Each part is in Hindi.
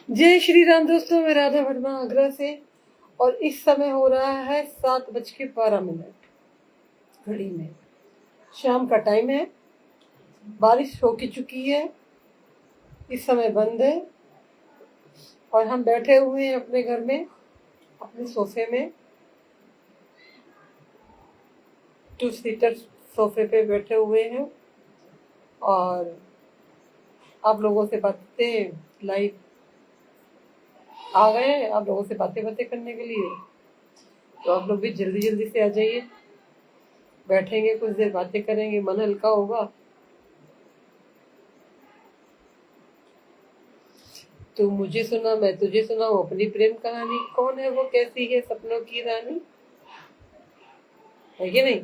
जय श्री राम दोस्तों, मैं राधा वर्मा आगरा से। और इस समय हो रहा है 7:12 घड़ी में। शाम का टाइम है। बारिश हो चुकी है, इस समय बंद है और हम बैठे हुए हैं अपने घर में, अपने सोफे में। 2 सीटर सोफे पे बैठे हुए हैं और आप लोगों से बातें लाइव आ गए हैं, आप लोगों से बातें करने के लिए। तो आप लोग भी जल्दी जल्दी से आ जाइए, बैठेंगे, कुछ देर बातें करेंगे, मन हल्का होगा। तू मुझे सुना, मैं तुझे सुनाऊं अपनी प्रेम कहानी। कौन है वो, कैसी है सपनों की रानी, है कि नहीं।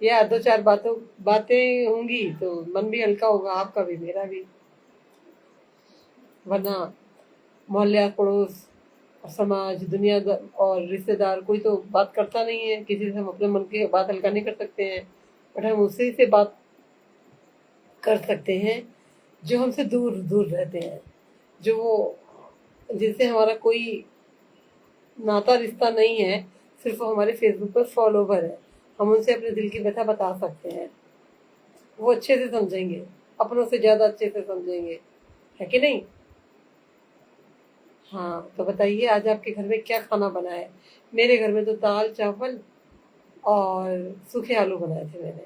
या 2-4 बातें होंगी तो मन भी हल्का होगा, आपका भी मेरा भी। वरना मोहल्ला, पड़ोस और समाज, दुनिया और रिश्तेदार कोई तो बात करता नहीं है। किसी से हम अपने मन की बात हल्का नहीं कर सकते हैं, बट हम उसी से बात कर सकते हैं जो हमसे दूर दूर रहते हैं, जो वो जिनसे हमारा कोई नाता रिश्ता नहीं है, सिर्फ वो हमारे फेसबुक पर फॉलोवर है। हम उनसे अपने दिल की व्यथा बता सकते हैं, वो अच्छे से समझेंगे, अपनों से ज़्यादा अच्छे से समझेंगे, है कि नहीं। हाँ, तो बताइए आज आपके घर में क्या खाना बना है। मेरे घर में तो दाल चावल और सूखे आलू बनाए थे मैंने।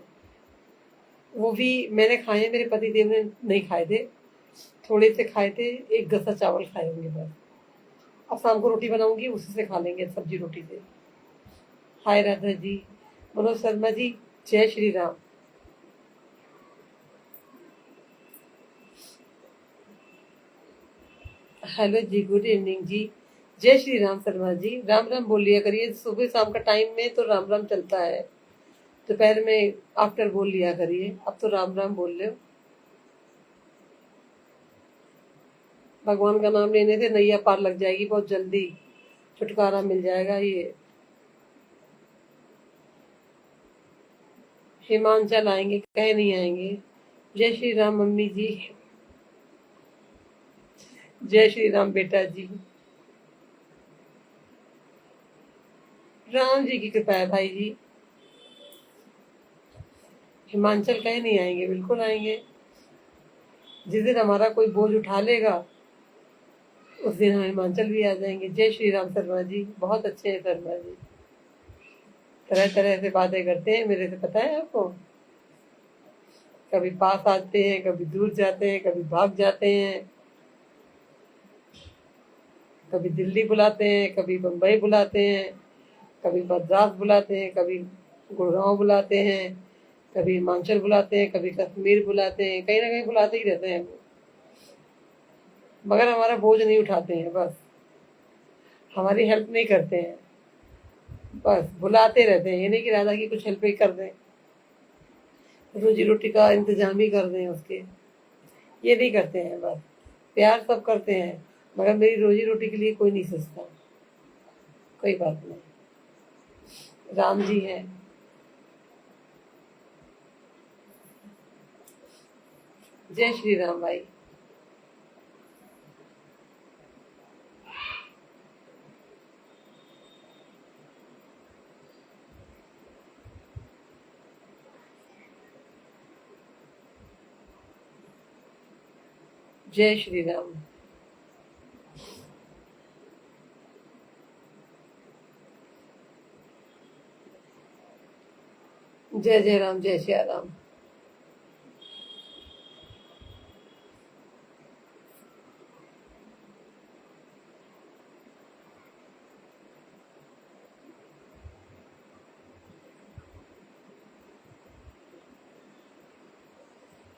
वो भी मैंने खाए, मेरे पति देव ने नहीं खाए थे, थोड़े से खाए थे, एक गसा चावल खाए होंगे बस। अब शाम को रोटी बनाऊंगी, उसी से खा लेंगे, सब्जी रोटी से। हाय राधा जी, मनोज शर्मा जी, जय श्री राम। हेलो जी, गुड इवनिंग जी, जय श्री राम शर्मा जी। राम राम बोल लिया करिए, सुबह शाम का टाइम में तो राम राम चलता है, दोपहर में आफ्टर बोल लिया करिए, अब तो राम राम बोल रहे हो। भगवान का नाम लेने से नैया पार लग जाएगी बहुत जल्दी, छुटकारा मिल जाएगा। ये हिमांचल आएंगे, कहे नहीं आएंगे। जय श्री राम मम्मी जी, जय श्री राम बेटा जी। राम जी की कृपा है भाई जी, हिमांचल कहे नहीं आएंगे, बिल्कुल आएंगे। जिस दिन हमारा कोई बोझ उठा लेगा उस दिन हम हिमाचल भी आ जाएंगे। जय श्री राम शर्मा जी, बहुत अच्छे हैं शर्मा जी, तरह तरह से बातें करते हैं मेरे से, पता है आपको। कभी पास आते हैं, कभी दूर जाते हैं, कभी भाग जाते हैं, कभी दिल्ली बुलाते हैं, कभी बम्बई बुलाते हैं, कभी मद्रास बुलाते हैं, कभी गुड़गांव बुलाते हैं, कभी हिमाचल बुलाते हैं, कभी कश्मीर बुलाते हैं, कहीं ना कहीं बुलाते ही रहते हैं, मगर हमारा बोझ नहीं उठाते हैं, बस हमारी हेल्प नहीं करते हैं, बस बुलाते रहते हैं। ये नहीं कि राधा की कुछ हेल्प ही कर दें, रोजी रोटी का इंतजाम ही कर दें उसके, ये नहीं करते हैं। बस प्यार सब करते हैं, मगर मेरी रोजी रोटी के लिए कोई नहीं सोचता। कोई बात नहीं, राम जी हैं। जय श्री राम भाई। जय श्री राम। जय जय राम, जय श्री राम।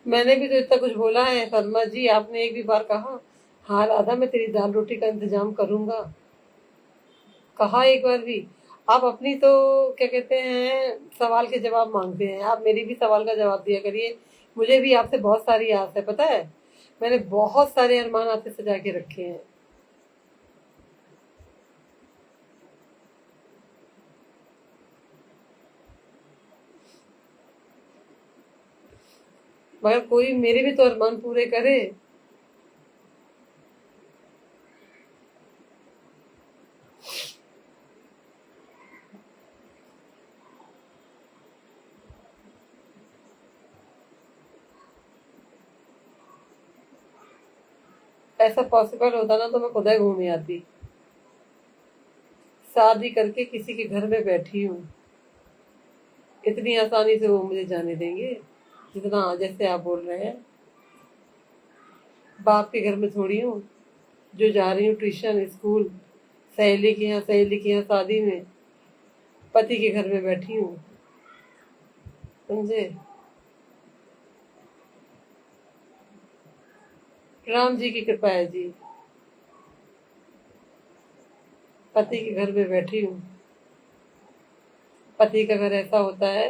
मैंने भी तो इतना कुछ बोला है शर्मा जी, आपने एक भी बार कहा हाँ राधा मैं तेरी दाल रोटी का इंतजाम करूंगा, कहा एक बार भी। आप अपनी तो क्या कहते हैं सवाल के जवाब मांगते हैं, आप मेरी भी सवाल का जवाब दिया करिए। मुझे भी आपसे बहुत सारी आस है, पता है, मैंने बहुत सारे अरमान आपसे सजा के रखे हैं। मगर कोई मेरे भी तो अरमान पूरे करे। ऐसा पॉसिबल होता ना तो मैं खुद ही घूम आती। शादी करके किसी के घर में बैठी हूँ, इतनी आसानी से वो मुझे जाने देंगे जितना जैसे आप बोल रहे हैं? बाप के घर में थोड़ी हूँ जो जा रही हूँ ट्यूशन स्कूल, सहेली के यहाँ शादी में, पति के घर में बैठी हूँ। समझे? राम जी की कृपा है जी, पति के घर में बैठी हूँ। पति का घर ऐसा होता है,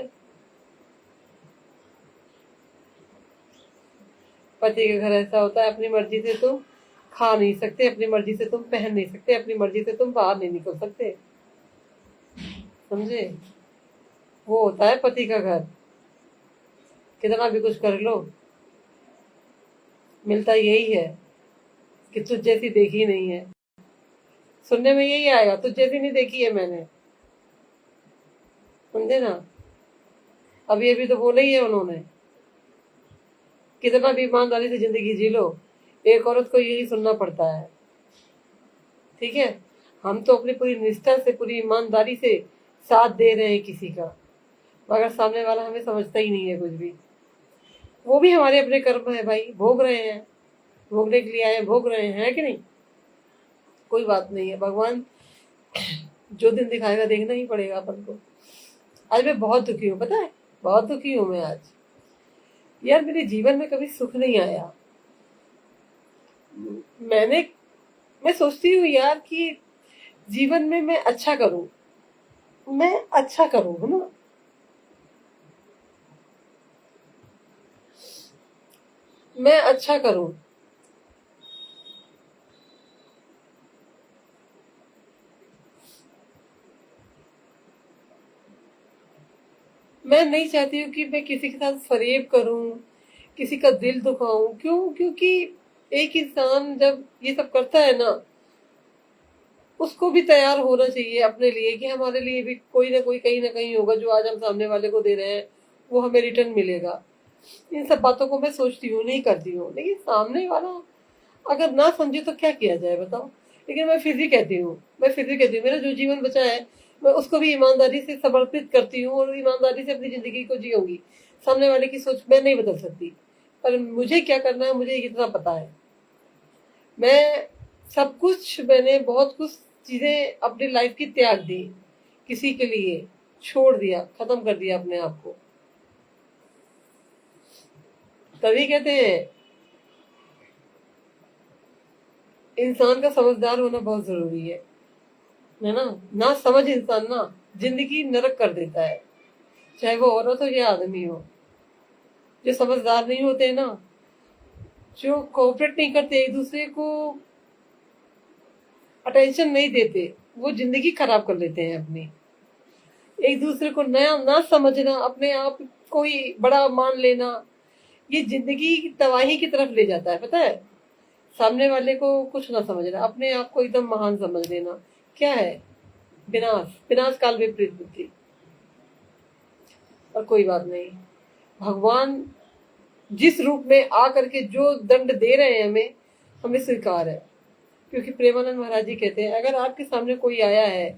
पति का घर ऐसा होता है, अपनी मर्जी से तुम खा नहीं सकते, अपनी मर्जी से तुम पहन नहीं सकते, अपनी मर्जी से तुम बाहर नहीं निकल सकते। समझे? वो होता है पति का घर। कितना भी कुछ कर लो, मिलता यही है कि तुझ जैसी देखी नहीं है। सुनने में यही आएगा, तुझ जैसी नहीं देखी है मैंने। समझे ना? अभी अभी तो बोला ही है उन्होंने, कितना भी ईमानदारी से जिंदगी जी लो, एक औरत को यही सुनना पड़ता है। ठीक है? हम तो अपनी पूरी निष्ठा से, पूरी ईमानदारी से साथ दे रहे हैं किसी का, मगर सामने वाला हमें समझता ही नहीं है कुछ भी। वो भी हमारे अपने कर्म है भाई, भोग रहे हैं, भोगने के लिए आए हैं, भोग रहे हैं कि नहीं? कोई बात नहीं है, भगवान जो दिन दिखाएगा देखना ही पड़ेगा अपन को। आज मैं बहुत दुखी हूँ, पता है, बहुत दुखी हूँ मैं आज। यार मेरे जीवन में कभी सुख नहीं आया। मैं सोचती हूँ यार कि जीवन में मैं अच्छा करूं, मैं अच्छा करूं, है ना? मैं अच्छा करूं। मैं नहीं चाहती हूँ कि मैं किसी के साथ फरेब करूं, किसी का दिल दुखाऊं। क्यों? क्योंकि एक इंसान जब ये सब करता है ना, उसको भी तैयार होना चाहिए अपने लिए कि हमारे लिए भी कोई ना कोई कहीं ना कहीं होगा, जो आज हम सामने वाले को दे रहे हैं वो हमें रिटर्न मिलेगा। इन सब बातों को मैं सोचती हूँ, नहीं करती हूँ, लेकिन सामने वाला अगर ना समझे तो क्या किया जाए बताओ? लेकिन मैं फिर भी कहती हूँ, मेरा जो जीवन बचा है मैं उसको भी ईमानदारी से समर्पित करती हूँ और ईमानदारी से अपनी जिंदगी को जीऊंगी। सामने वाले की सोच मैं नहीं बदल सकती, पर मुझे क्या करना है मुझे इतना पता है। मैं सब कुछ, मैंने बहुत कुछ चीजें अपनी लाइफ की त्याग दी, किसी के लिए छोड़ दिया, खत्म कर दिया अपने आप को। तभी कहते हैं इंसान का समझदार होना बहुत जरूरी है ना? ना समझ इंसान ना जिंदगी नरक कर देता है, चाहे वो औरत हो या आदमी हो। जो समझदार नहीं होते ना, जो कोऑपरेट नहीं करते, एक दूसरे को अटेंशन नहीं देते, वो जिंदगी खराब कर लेते हैं अपनी। एक दूसरे को नया ना समझना, अपने आप को ही बड़ा मान लेना, ये जिंदगी की तबाही की तरफ ले जाता है, पता है? सामने वाले को कुछ ना समझना, अपने आप को एकदम महान समझ लेना, क्या है? विनाश, विनाश काल विपरीत बुद्धि। और कोई बात नहीं, भगवान जिस रूप में आ करके जो दंड दे रहे हैं हमें, हमें स्वीकार है। क्योंकि प्रेमानंद महाराज जी कहते हैं, अगर आपके सामने कोई आया है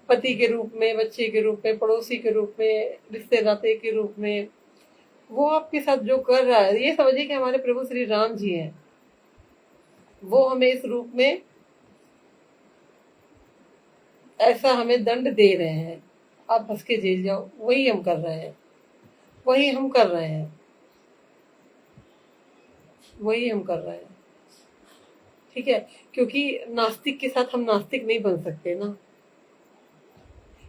पति के रूप में, बच्चे के रूप में, पड़ोसी के रूप में, रिश्ते नाते के रूप में, वो आपके साथ जो कर रहा है, ये समझिए कि हमारे प्रभु श्री राम जी हैं। वो हमें इस रूप में ऐसा हमें दंड दे रहे हैं, आप हंस के झेल जाओ। वही हम कर रहे हैं, वही हम कर रहे हैं, वही हम कर रहे हैं। ठीक है? क्योंकि नास्तिक के साथ हम नास्तिक नहीं बन सकते ना,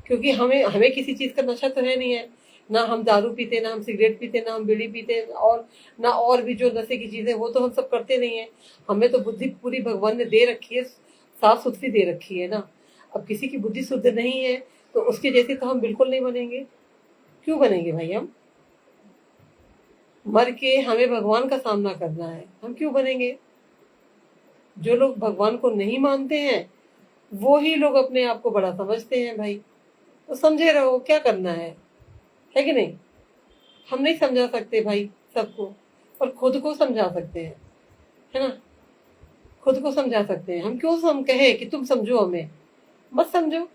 क्योंकि हमें हमें किसी चीज का नशा तो है नहीं है। ना हम दारू पीते, ना हम सिगरेट पीते, ना हम बीड़ी पीते, और ना और भी जो नशे की चीजें, वो तो हम सब करते नहीं है। हमें तो बुद्धि पूरी भगवान ने दे रखी है, साफ सुथरी दे रखी है ना। अब किसी की बुद्धि शुद्ध नहीं है तो उसके जैसे तो हम बिल्कुल नहीं बनेंगे। क्यों बनेंगे भाई? हम मर के हमें भगवान का सामना करना है, हम क्यों बनेंगे? जो लोग भगवान को नहीं मानते हैं वो ही लोग अपने आप को बड़ा समझते हैं भाई। तो समझे रहो क्या करना है कि नहीं? हम नहीं समझा सकते भाई सबको, पर खुद को समझा सकते हैं। है ना। खुद को समझा सकते हैं हम, क्यों हम कहें कि तुम समझो हमें, मत समझो,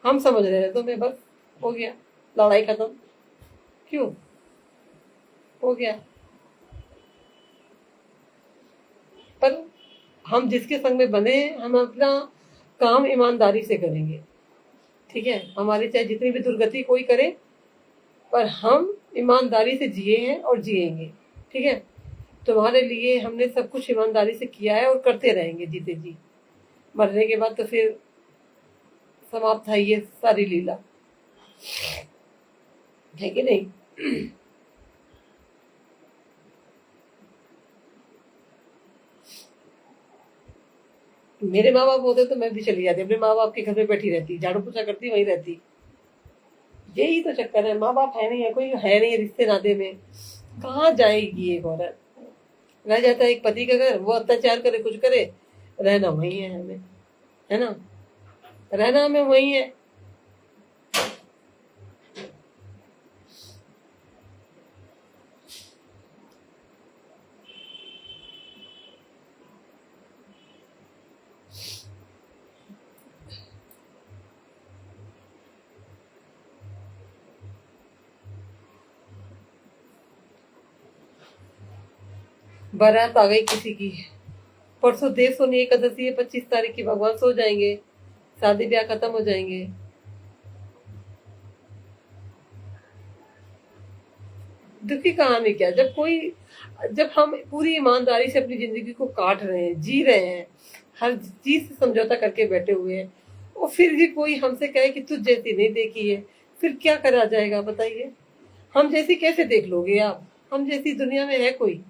हम समझ रहे हैं तुम्हें, बस हो गया, लड़ाई खत्म। क्यों, हो गया। पर हम जिसके संग में बने हैं, हम अपना काम ईमानदारी से करेंगे, ठीक है। हमारी चाहे जितनी भी दुर्गति कोई करे, पर हम ईमानदारी से जिए हैं और जिएंगे, ठीक है। तुम्हारे लिए हमने सब कुछ ईमानदारी से किया है और करते रहेंगे जीते जी। मरने के बाद तो फिर समाप्त है ये सारी लीला, है कि नहीं। मेरे माँ बाप होते तो मैं भी चली जाती, अपने माँ बाप के घर में बैठी रहती, झाड़ू पोछा करती, वहीं रहती। यही तो चक्कर है, माँ बाप है नहीं है, कोई है नहीं रिश्ते नाते में, कहाँ जाएगी एक औरत। रह जाता है एक पति का घर, वो अत्याचार करे कुछ करे, रहना वही है हमें, है ना, रहना हमें वही है। बारात आ गई किसी की, परसों देव सोनी एकादशी है, 25 तारीख की, भगवान सो जाएंगे, शादी ब्याह खत्म हो जाएंगे। दुखी कहानी क्या, जब हम पूरी ईमानदारी से अपनी जिंदगी को काट रहे हैं, जी रहे हैं, हर चीज से समझौता करके बैठे हुए हैं, और फिर भी कोई हमसे कहे कि तुझ जैसी नहीं देखी है, फिर क्या करा जाएगा बताइए। हम जैसी कैसे देख लोगे आप, हम जैसी दुनिया में है कोई।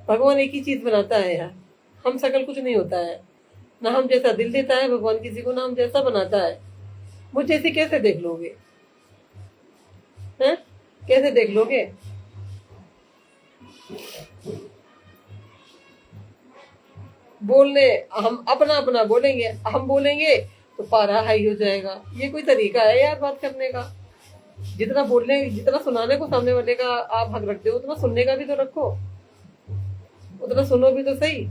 भगवान एक ही चीज बनाता है यार, हम सकल कुछ नहीं होता है, ना हम जैसा दिल देता है भगवान किसी को, ना हम जैसा बनाता है। मुझ जैसी कैसे देख लोगे, हैं, कैसे देख लोगे। बोलने, हम अपना अपना बोलेंगे, हम बोलेंगे तो पारा हाई हो जाएगा, ये कोई तरीका है यार बात करने का। जितना बोलने, जितना सुनाने को सामने वाले का आप हक रखते हो, उतना सुनने का भी तो रखो, उतना सुनो भी तो सही।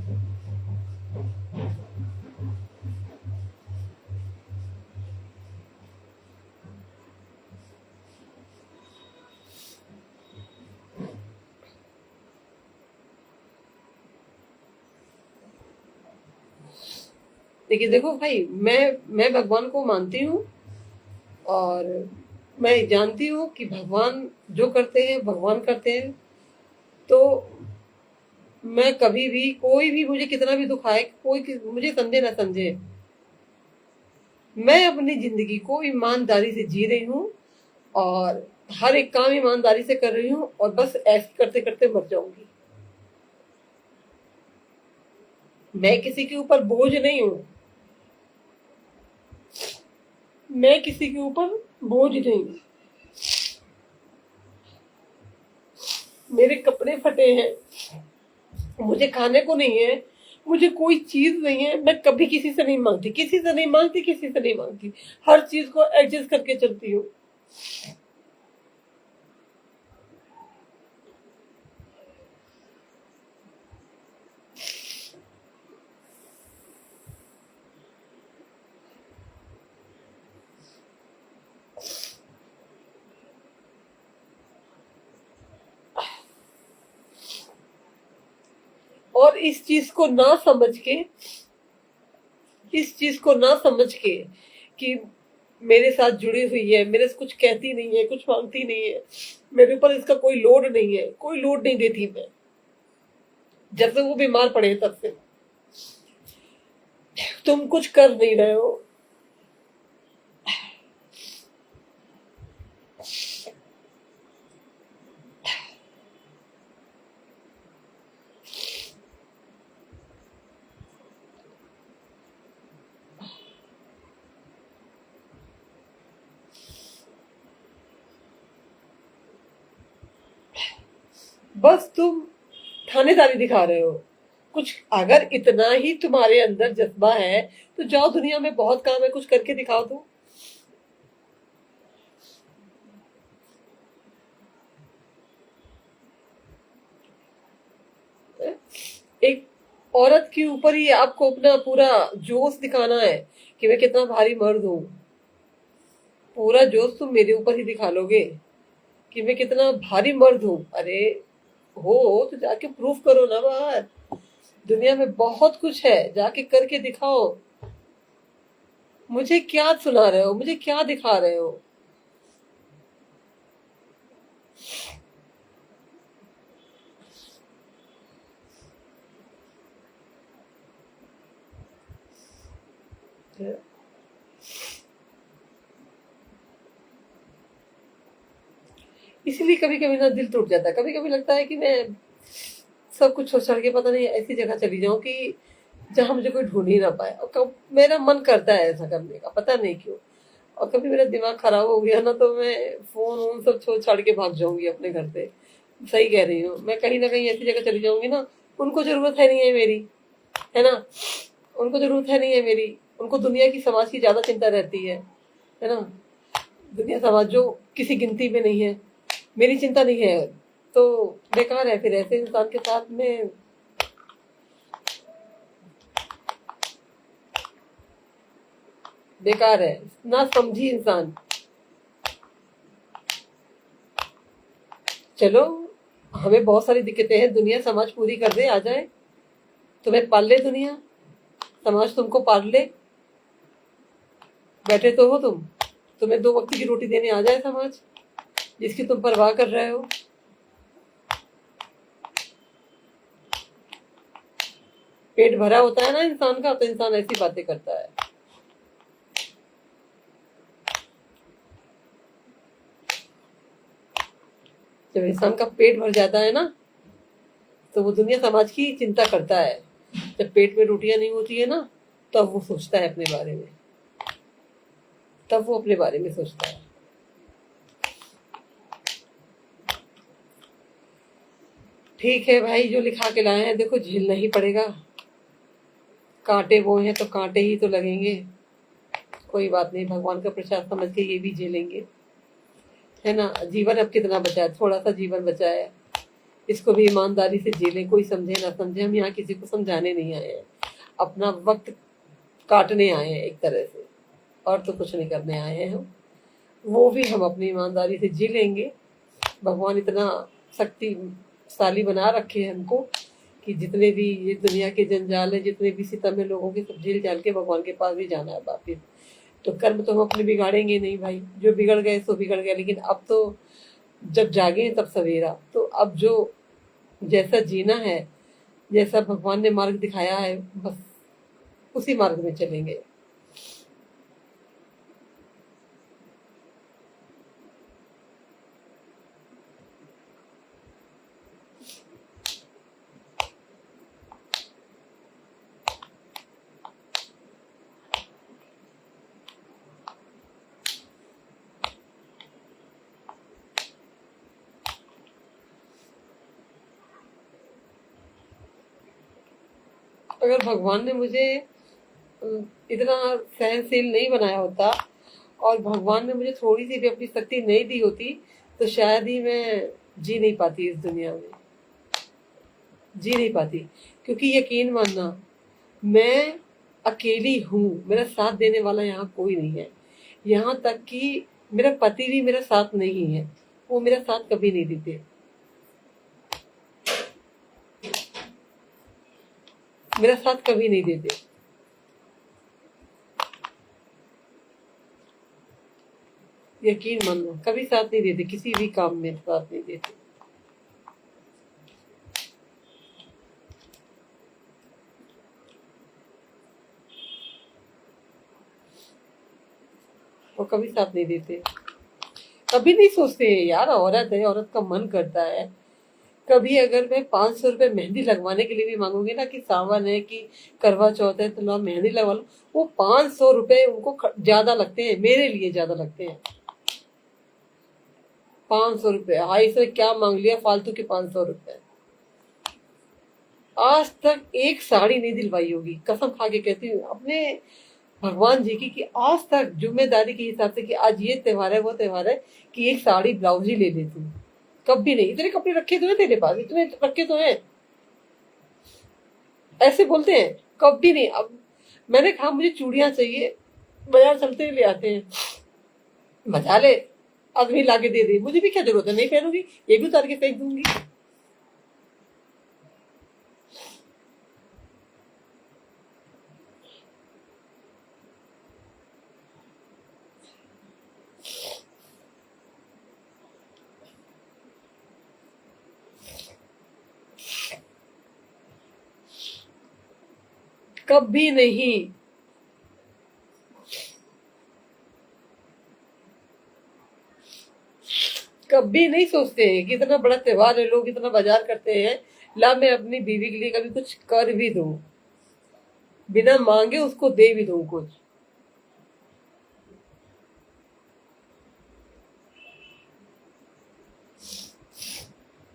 देखिए देखो भाई, मैं भगवान को मानती हूँ, और मैं जानती हूँ कि भगवान जो करते हैं भगवान करते हैं। तो मैं कभी भी, कोई भी मुझे कितना भी दुखाए, मुझे समझे ना समझे, मैं अपनी जिंदगी को ईमानदारी से जी रही हूँ, और हर एक काम ईमानदारी से कर रही हूँ, और बस ऐसे करते करते मर जाऊंगी। मैं किसी के ऊपर बोझ नहीं हूँ, मैं किसी के ऊपर बोझ नहीं हूँ। मेरे कपड़े फटे हैं, मुझे खाने को नहीं है, मुझे कोई चीज नहीं है, मैं कभी किसी से नहीं मांगती, किसी से नहीं मांगती, किसी से नहीं मांगती, हर चीज को एडजस्ट करके चलती हूँ। और इस चीज को ना समझ के कि मेरे साथ जुड़ी हुई है, मेरे से कुछ कहती नहीं है, कुछ मांगती नहीं है, मेरे ऊपर इसका कोई लोड नहीं है, कोई लोड नहीं देती मैं, जब से वो बीमार पड़े तब से। तुम कुछ कर नहीं रहे हो, बस तुम थानेदारी दिखा रहे हो। कुछ अगर इतना ही तुम्हारे अंदर जज्बा है, तो जाओ, दुनिया में बहुत काम है, कुछ करके दिखाओ। तो एक औरत के ऊपर ही आपको अपना पूरा जोश दिखाना है कि मैं कितना भारी मर्द हूँ। पूरा जोश तुम मेरे ऊपर ही दिखा लोगे कि मैं कितना भारी मर्द हूँ। अरे हो तो जाके प्रूफ करो ना बाहर। दुनिया में बहुत कुछ है, जाके करके दिखाओ। मुझे क्या सुना रहे हो, मुझे क्या दिखा रहे हो? इसीलिए कभी कभी ना दिल टूट जाता है। कभी कभी लगता है कि मैं सब कुछ छोड़ छाड़ के पता नहीं ऐसी जगह चली जाऊं कि जहां मुझे कोई ढूंढ ही ना पाए। और कब मेरा मन करता है ऐसा करने का, पता नहीं क्यों। और कभी मेरा दिमाग खराब हो गया ना, तो मैं फोन वोन सब छोड़ छाड़ के भाग जाऊंगी अपने घर से। सही कह रही हूँ, मैं कहीं ना कहीं ऐसी जगह चली जाऊंगी ना, उनको जरूरत है नहीं है मेरी, है ना। उनको जरूरत है नहीं है मेरी। उनको दुनिया की, समाज की ज्यादा चिंता रहती है ना। दुनिया समाज जो किसी गिनती में नहीं है, मेरी चिंता नहीं है। तो बेकार है फिर ऐसे इंसान के साथ में। बेकार है, ना समझी इंसान। चलो, हमें बहुत सारी दिक्कतें हैं, दुनिया समाज पूरी कर दे, आ जाए, तुम्हें पाल ले दुनिया, समाज तुमको पाल ले। बैठे तो हो तुम, तुम्हें दो वक्त की रोटी देने आ जाए समाज, जिसकी तुम परवाह कर रहे हो। पेट भरा होता है ना इंसान का, तो इंसान ऐसी बातें करता है। जब इंसान का पेट भर जाता है ना, तो वो दुनिया समाज की चिंता करता है। जब पेट में रोटियां नहीं होती है ना, तब वो सोचता है अपने बारे में। तब वो अपने बारे में सोचता है। ठीक है भाई, जो लिखा के लाए हैं देखो झेलना ही पड़ेगा। कांटे वो हैं तो कांटे ही तो लगेंगे। कोई बात नहीं, भगवान का प्रसाद समझ के ये भी झेलेंगे, है ना। जीवन अब कितना बचा है, थोड़ा सा जीवन बचा है। इसको भी ईमानदारी से झेलें। कोई समझे ना समझे, हम यहाँ किसी को समझाने नहीं आए हैं, अपना वक्त काटने आए हैं एक तरह से। और तो कुछ नहीं करने आए हैं हम। वो भी हम अपनी ईमानदारी से जी लेंगे। भगवान इतना शक्तिशाली बना रखे हैं हमको कि जितने भी ये दुनिया के जंजाल है, जितने भी सितम है लोगों के, सब झेल झाल के भगवान के पास भी जाना है वापिस। तो कर्म तो हम अपने बिगाड़ेंगे नहीं भाई, जो बिगड़ गए सो बिगड़ गए। लेकिन अब तो जब जागे तब सवेरा। तो अब जो जैसा जीना है, जैसा भगवान ने मार्ग दिखाया है, बस उसी मार्ग में चलेंगे। अगर भगवान ने मुझे इतना सहनशील नहीं बनाया होता, और भगवान ने मुझे थोड़ी सी भी अपनी शक्ति नहीं दी होती, तो शायद ही मैं जी नहीं पाती इस दुनिया में। जी नहीं पाती। क्योंकि यकीन मानना, मैं अकेली हूँ, मेरा साथ देने वाला यहाँ कोई नहीं है। यहाँ तक कि मेरा पति भी मेरा साथ नहीं है, वो मेरा साथ कभी नहीं देते। मेरा साथ कभी नहीं देते। यकीन मानो, कभी साथ नहीं देते, किसी भी काम में साथ नहीं देते। वो कभी साथ नहीं देते। कभी नहीं सोचते यार, औरत है, औरत का मन करता है। कभी अगर मैं 500 रुपए मेहंदी लगवाने के लिए भी मांगूंगी ना, कि सावन है कि करवा चौथ है तो लो मेहंदी लगवा लो, वो 500 रुपए उनको ज्यादा लगते हैं, मेरे लिए ज्यादा लगते हैं। 500 रुपए, हाई से क्या मांग लिया फालतू के 500 रुपए। आज तक एक साड़ी नहीं दिलवाई होगी, कसम खा के कहती हूँ अपने भगवान जी की, कि आज तक जिम्मेदारी के हिसाब से कि आज ये त्योहार है वो त्योहार है, कि एक साड़ी ब्लाउज ही ले लेती हूँ। कभी नहीं। इतने कपड़े रखे तो है तेरे पास, इतने रखे तो है। ऐसे बोलते हैं, कभी नहीं। अब मैंने कहा मुझे चूड़ियां चाहिए, बाजार चलते ही ले आते हैं, मजा ले, आदमी लाके दे दे, मुझे भी क्या जरूरत है, नहीं पहनूंगी, ये भी उतार के फेंक दूंगी। कभी नहीं। कभी नहीं सोचते हैं कि इतना बड़ा त्योहार है, लोग इतना बाजार करते हैं, ला मैं अपनी बीवी के लिए कभी कुछ कर भी दूं, बिना मांगे उसको दे भी दूं कुछ।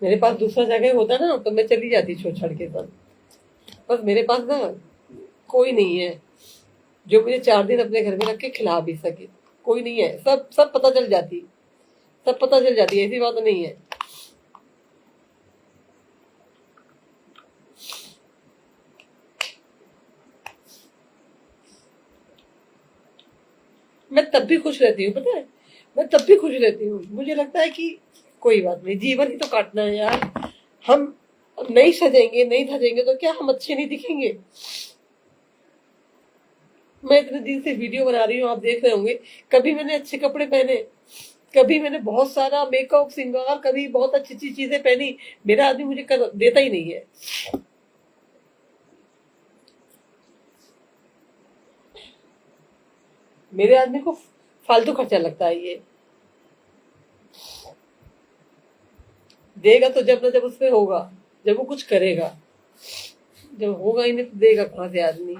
मेरे पास दूसरा जगह होता ना तो मैं चली जाती छोड़ छाड़ के साथ। बस मेरे पास ना कोई नहीं है जो मुझे 4 दिन अपने घर में रख के खिला भी सके। कोई नहीं है, सब सब पता चल जाती, सब पता चल जाती है, ऐसी बात नहीं है। मैं तब भी खुश रहती हूँ, पता है, मैं तब भी खुश रहती हूँ। मुझे लगता है कि कोई बात नहीं, जीवन ही तो काटना है यार। हम नहीं सजेंगे, नहीं धजेंगे तो क्या हम अच्छे नहीं दिखेंगे? मैं इतने दिन से वीडियो बना रही हूँ, आप देख रहे होंगे, कभी मैंने अच्छे कपड़े पहने, कभी मैंने बहुत सारा मेकअप श्रृंगार, कभी बहुत अच्छी अच्छी चीजें पहनी, मेरा आदमी मुझे देता ही नहीं है। मेरे आदमी को फालतू खर्चा लगता है ये। देगा तो जब ना जब उसमें होगा, जब वो कुछ करेगा। जब होगा ही नहीं तो देगा कहां से आदमी?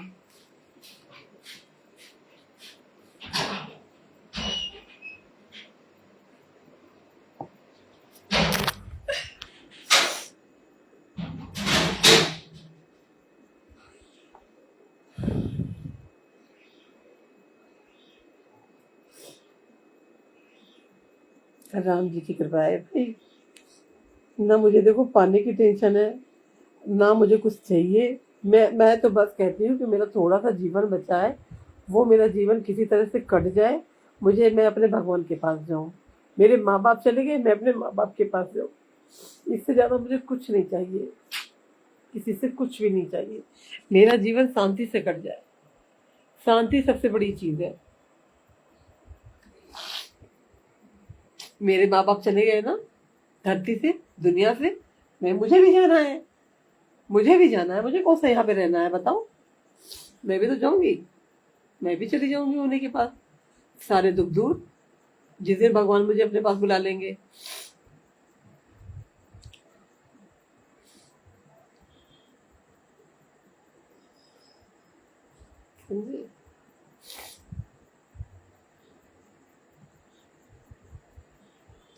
राम जी की कृपा है भाई। ना मुझे देखो पाने की टेंशन है, ना मुझे कुछ चाहिए। मैं तो बस कहती हूँ कि मेरा थोड़ा सा जीवन बचा है, वो मेरा जीवन किसी तरह से कट जाए, मुझे, मैं अपने भगवान के पास जाऊं। मेरे माँ बाप चले गए, मैं अपने माँ बाप के पास जाऊं। इससे ज्यादा मुझे कुछ नहीं चाहिए, किसी से कुछ भी नहीं चाहिए। मेरा जीवन शांति से कट जाए, शांति सबसे बड़ी चीज है। मेरे माँ बाप चले गए ना धरती से, दुनिया से, मैं, मुझे भी जाना है, मुझे भी जाना है। मुझे कौन सा यहाँ पे रहना है बताओ? मैं भी तो जाऊंगी, मैं भी चली जाऊंगी उन्हीं के पास, सारे दुख दूर, जिस दिन भगवान मुझे अपने पास बुला लेंगे। समझे?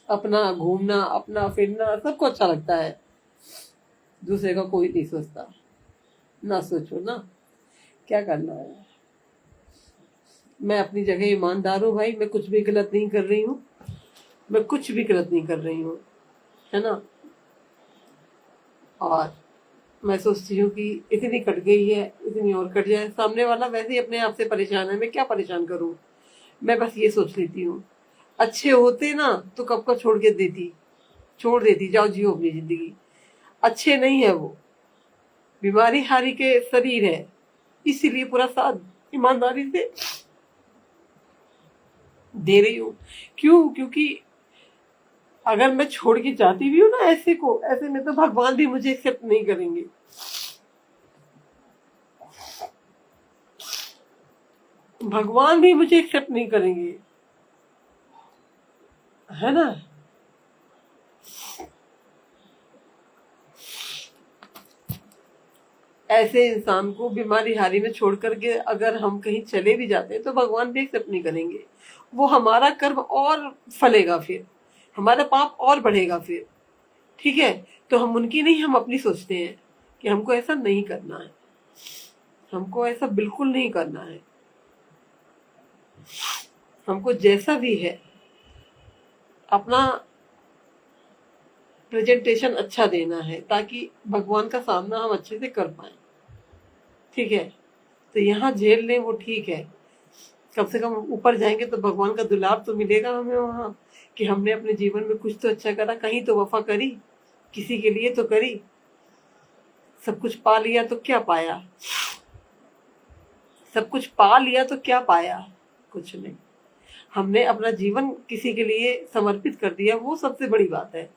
अपना घूमना, अपना फिरना सबको अच्छा लगता है, दूसरे का कोई नहीं सोचता। ना सोचो ना, क्या करना है। मैं अपनी जगह ईमानदार हूँ भाई, मैं कुछ भी गलत नहीं कर रही हूँ, मैं कुछ भी गलत नहीं कर रही हूँ, है ना। और मैं सोचती हूँ कि इतनी कट गई है, इतनी और कट जाए। सामने वाला वैसे ही अपने आप से परेशान है, मैं क्या परेशान करूँ? मैं बस ये सोच लेती हूँ, अच्छे होते ना तो कब का छोड़ के देती, छोड़ देती, जाओ जियो अपनी जिंदगी। अच्छे नहीं है वो, बीमारी हारी के शरीर है, इसीलिए पूरा साथ ईमानदारी से दे रही हूँ। क्यों? क्योंकि अगर मैं छोड़ के जाती भी हूँ ना ऐसे को, ऐसे में तो भगवान भी मुझे एक्सेप्ट नहीं करेंगे, भगवान भी मुझे एक्सेप्ट नहीं करेंगे, है ना। ऐसे इंसान को बीमारी हारी में छोड़ करके अगर हम कहीं चले भी जाते हैं तो भगवान भी एक्सेप्ट नहीं करेंगे। वो हमारा कर्म और फलेगा, फिर हमारा पाप और बढ़ेगा फिर। ठीक है, तो हम उनकी नहीं, हम अपनी सोचते हैं कि हमको ऐसा नहीं करना है, हमको ऐसा बिल्कुल नहीं करना है। हमको जैसा भी है अपना प्रेजेंटेशन अच्छा देना है, ताकि भगवान का सामना हम अच्छे से कर पाए। ठीक है, तो यहाँ झेल लें वो ठीक है, कम से कम ऊपर जाएंगे तो भगवान का दुलार तो मिलेगा हमें वहाँ, कि हमने अपने जीवन में कुछ तो अच्छा करा, कहीं तो वफा करी, किसी के लिए तो करी। सब कुछ पा लिया तो क्या पाया, सब कुछ पा लिया तो क्या पाया, कुछ नहीं। हमने अपना जीवन किसी के लिए समर्पित कर दिया, वो सबसे बड़ी बात है।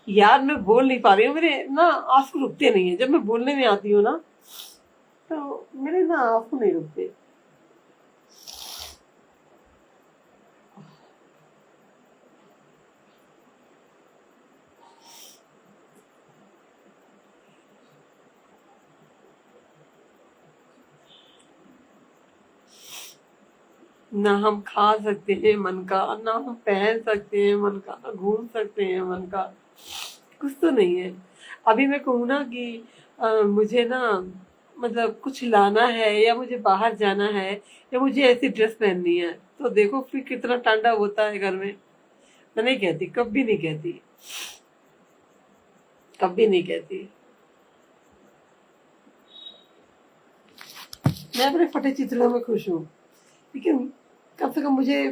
यार मैं बोल नहीं पा रही हूँ, मेरे ना आंसू रुकते नहीं है, जब मैं बोलने में आती हूँ ना तो मेरे ना आंसू नहीं रुकते। ना हम खा सकते हैं मन का, ना हम पहन सकते हैं मन का, ना घूम सकते हैं मन का, कुछ तो नहीं है। अभी मैं कहूँ ना कि मुझे ना मतलब कुछ लाना है, या मुझे बाहर जाना है, या मुझे ऐसी ड्रेस पहननी है, तो देखो फिर कितना टांडा होता है घर में। मैं नहीं कहती, कभी नहीं कहती, कभी नहीं कहती। मैं अपने फटे चित्रों में खुश हूँ, लेकिन कम से कम मुझे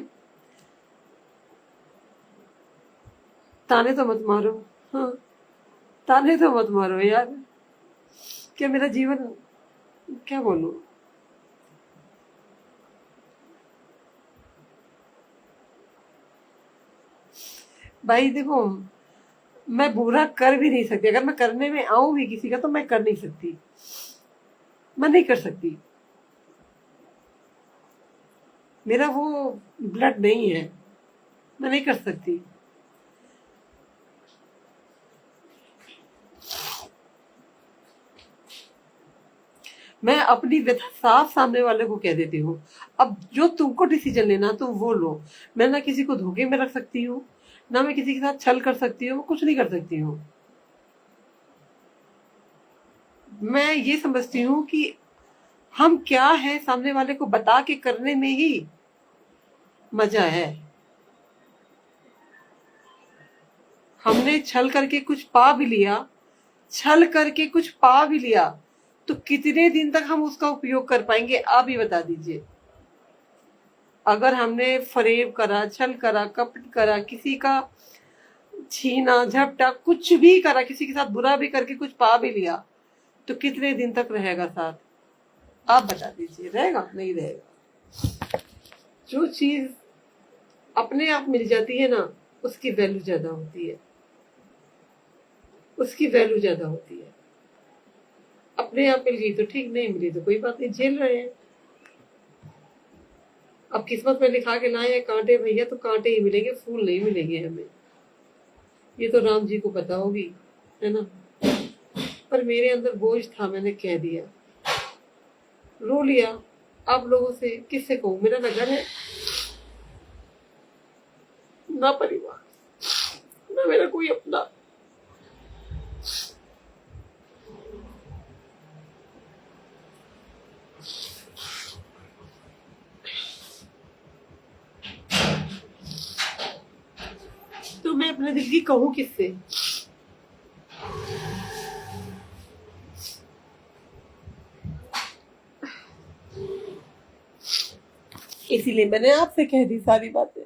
ताने तो मत मारो। हाँ, ताने तो मत मारो यार, क्या मेरा जीवन, क्या बोलूं। भाई देखो, मैं बुरा कर भी नहीं सकती, अगर मैं करने में आऊं भी किसी का तो मैं कर नहीं सकती, मैं नहीं कर सकती, मेरा वो ब्लड नहीं है, मैं नहीं कर सकती। मैं अपनी व्यथा साफ सामने वाले को कह देती हूँ। अब जो तुमको डिसीजन लेना तुम वो लो। मैं ना किसी को धोखे में रख सकती हूँ, ना मैं किसी के साथ छल कर सकती हूँ, कुछ नहीं कर सकती हूँ। मैं ये समझती हूँ कि हम क्या है सामने वाले को बता के करने में ही मजा है। हमने छल करके कुछ पा भी लिया, छल करके कुछ पा भी लिया, तो कितने दिन तक हम उसका उपयोग कर पाएंगे, आप ही बता दीजिए। अगर हमने फरेब करा, छल करा, कपट करा, किसी का छीना झपटा कुछ भी करा, किसी के साथ बुरा भी करके कुछ पा भी लिया, तो कितने दिन तक रहेगा साथ, आप बता दीजिए। रहेगा? नहीं रहेगा। जो चीज अपने आप मिल जाती है ना, उसकी वैल्यू ज्यादा होती है, उसकी वैल्यू ज्यादा होती है। अपने आप मिल गई तो ठीक, नहीं मिली तो कोई बात नहीं, झेल रहे हैं। अब किस्मत में लिखा के लाए हैं कांटे भैया, तो कांटे ही मिलेंगे, फूल नहीं मिलेंगे हमें। ये तो राम जी को पता होगी, है ना। पर मेरे अंदर बोझ था, मैंने कह दिया, रो लिया। आप लोगों से किससे कहूं, मेरा ना घर है, ना परिवार, ना मेरा कोई अपना। तो मैं अपने दिल की कहूं किससे। इसीलिए मैंने आपसे कह दी सारी बातें।